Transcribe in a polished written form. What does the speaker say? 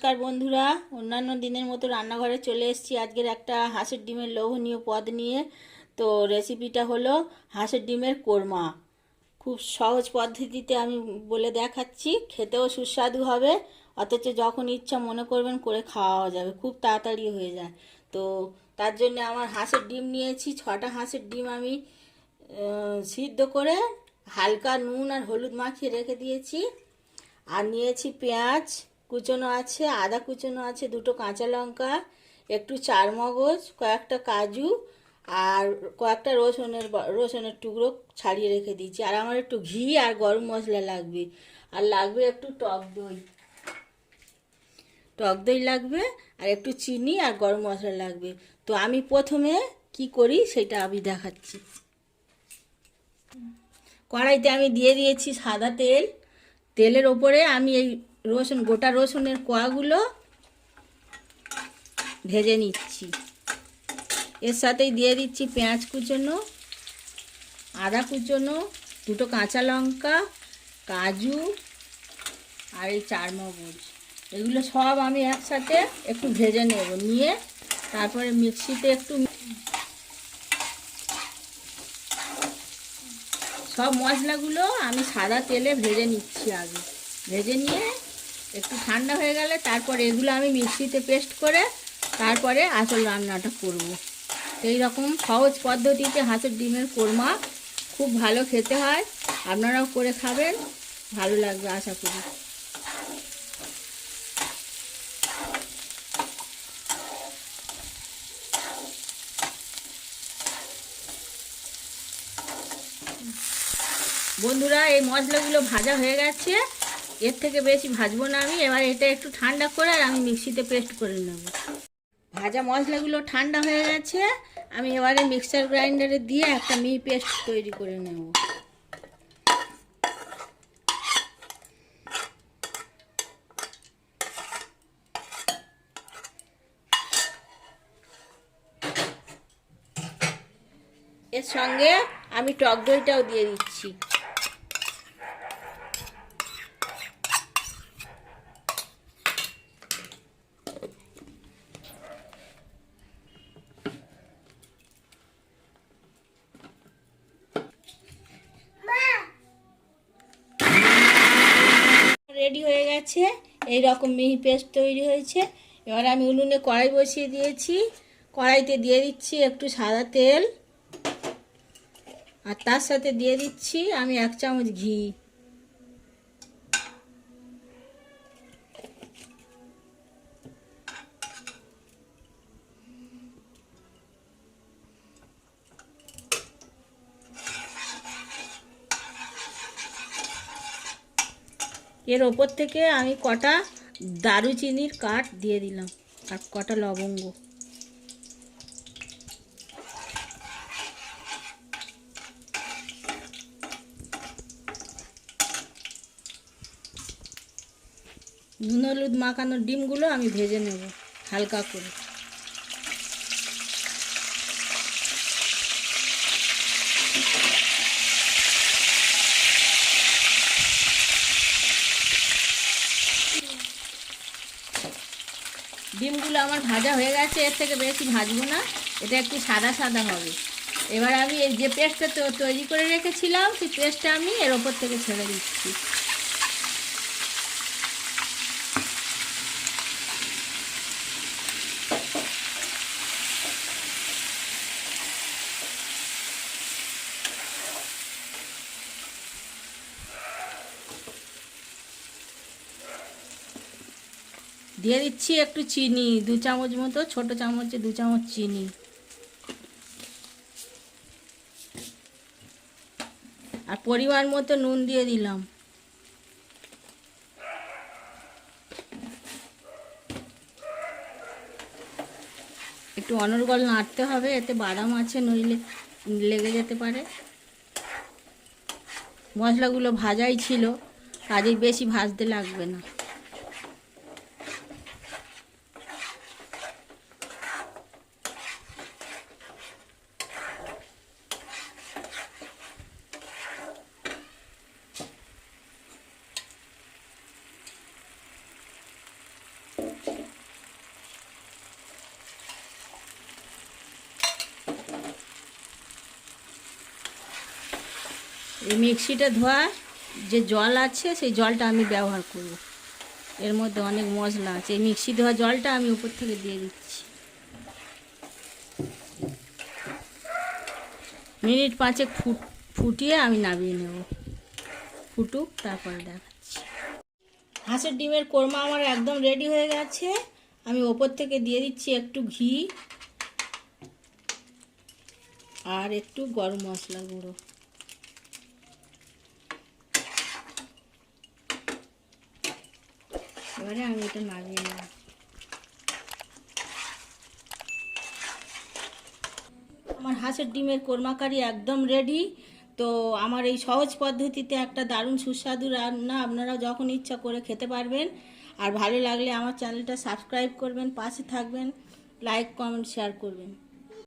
নমস্কার বন্ধুরা, অন্যান্য দিনের মতো রান্নাঘরে চলে এসেছি আজকের একটা হাঁসের ডিমের লোভনীয় পদ নিয়ে। তো রেসিপিটা হলো হাঁসের ডিমের কোরমা। খুব সহজ পদ্ধতিতে আমি বলে দেখাচ্ছি, খেতেও সুস্বাদু হবে, অথচ যখন ইচ্ছা মনে করবেন করে খাওয়া যাবে, খুব তাড়াতাড়ি হয়ে যায়। তো তার জন্য আমার হাঁসের ডিম নিয়েছি, 6টা হাঁসের ডিম আমি সিদ্ধ করে হালকা নুন আর হলুদ মাখিয়ে রেখে দিয়েছি। আর নিয়েছি পেঁয়াজ কুচনো আছে, আদা কুচনো আছে, 2টো কাঁচা লঙ্কা, একটু চারমগজ, কয়েকটা কাজু আর কয়েকটা রসুনের টুকরো ছাড়িয়ে রেখে দিয়েছি। আর আমার একটু ঘি আর গরম মশলা লাগবে, আর লাগবে একটু টক দই লাগবে, আর একটু চিনি আর গরম মশলা লাগবে। তো আমি প্রথমে কি করি সেটা আমি দেখাচ্ছি। কড়াইতে আমি দিয়ে দিয়েছি সাদা তেল। তেলের ওপরে আমি এই গোটা রসুনের কোয়াগুলো ভেজে নিচ্ছি। এর সাথেই দিয়ে দিচ্ছি পেঁয়াজ কুচনো, আদা কুচনো, 2টো কাঁচা লঙ্কা, কাজু আর এই চারমগজ। এগুলো সব আমি একসাথে একটু ভেজে নেব, নিয়ে তারপরে মিক্সিতে একটু সব মশলাগুলো আমি সাদা তেলে ভেজে নিচ্ছি। আগে ভেজে নিয়ে একটু ঠান্ডা হয়ে গেলে তারপরে এগুলো আমি মিক্সিতে পেস্ট করে তারপরে আসল রান্নাটা করব। এই রকম সহজ পদ্ধতিতে হাঁসের ডিমের কোরমা খুব ভালো খেতে হয়। আপনারাও করে খাবেন, ভালো লাগবে আশা করি। বন্ধুরা, এই মশলাগুলো ভাজা হয়ে গেছে, এর থেকে বেশি ভাজবো না আমি। এবার এটা একটু ঠান্ডা করে আর আমি মিক্সিতে পেস্ট করে নেব। ভাজা মশলাগুলো ঠান্ডা হয়ে গেছে, আমি এবারে মিক্সার গ্রাইন্ডারে দিয়ে একটা মিহি পেস্ট তৈরি করে নেব। এর সঙ্গে আমি টক দইটাও দিয়ে দিচ্ছি। রেডি হয়ে গেছে, এই রকম মিহি পেস্ট তৈরি হয়েছে। এবার আমি উনুনে কড়াই বসিয়ে দিয়েছি। কড়াইতে দিয়ে দিচ্ছি একটু সাদা তেল, আর তার সাথে দিয়ে দিচ্ছি আমি 1 চামচ ঘি। এর ওপর থেকে আমি কটা দারুচিনির কাঠ দিয়ে দিলাম, আর কটা লবঙ্গ। নুন হলুদ মাখানো ডিমগুলো আমি ভেজে নেব হালকা করে। ডিমগুলো আমার ভাজা হয়ে গেছে, এর থেকে বেশি ভাজবো না, এটা একটু সাদা সাদা হবে। এবার আমি এই যে পেস্টটা তৈরি করে রেখেছিলাম, সেই পেস্টটা আমি এর ওপর থেকে ছেড়ে দিচ্ছি। দিয়ে দিচ্ছি একটু চিনি, 2 চামচ মতো, ছোট চামচে 2 চামচ চিনি। আর পরিমাণ মতো নুন দিয়ে দিলাম। একটু অনর্গল নাড়তে হবে, এতে বাদাম আছে, নইলে লেগে যেতে পারে। মশলাগুলো ভাজাই ছিল, কাজেই বেশি ভাজতে লাগবে না। এই মিক্সিটা ধোয়ার যে জল আছে সেই জলটা আমি ব্যবহার করব। এর মধ্যে অনেক মশলা আছে, এই মিক্সি ধোয়া জলটা আমি উপর থেকে দিয়ে দিচ্ছি। মিনিট 5 ফুটিয়ে আমি নামিয়ে নেব। ফুটুক, তারপরে দেখাচ্ছি। হাঁসের ডিমের কোরমা আমার একদম রেডি হয়ে গেছে। আমি ওপর থেকে দিয়ে দিচ্ছি একটু ঘি আর একটু গরম মশলা গুঁড়ো। এবারে আমি এটা নামিয়ে নেব। আমার হাঁসের ডিমের কোরমা কারি একদম রেডি। তো আমার এই সহজ পদ্ধতিতে একটা দারুণ সুস্বাদু রান্না আপনারা যখন ইচ্ছা করে খেতে পারবেন। আর ভালো লাগলে আমার চ্যানেলটা সাবস্ক্রাইব করবেন, পাশে থাকবেন, লাইক কমেন্ট শেয়ার করবেন।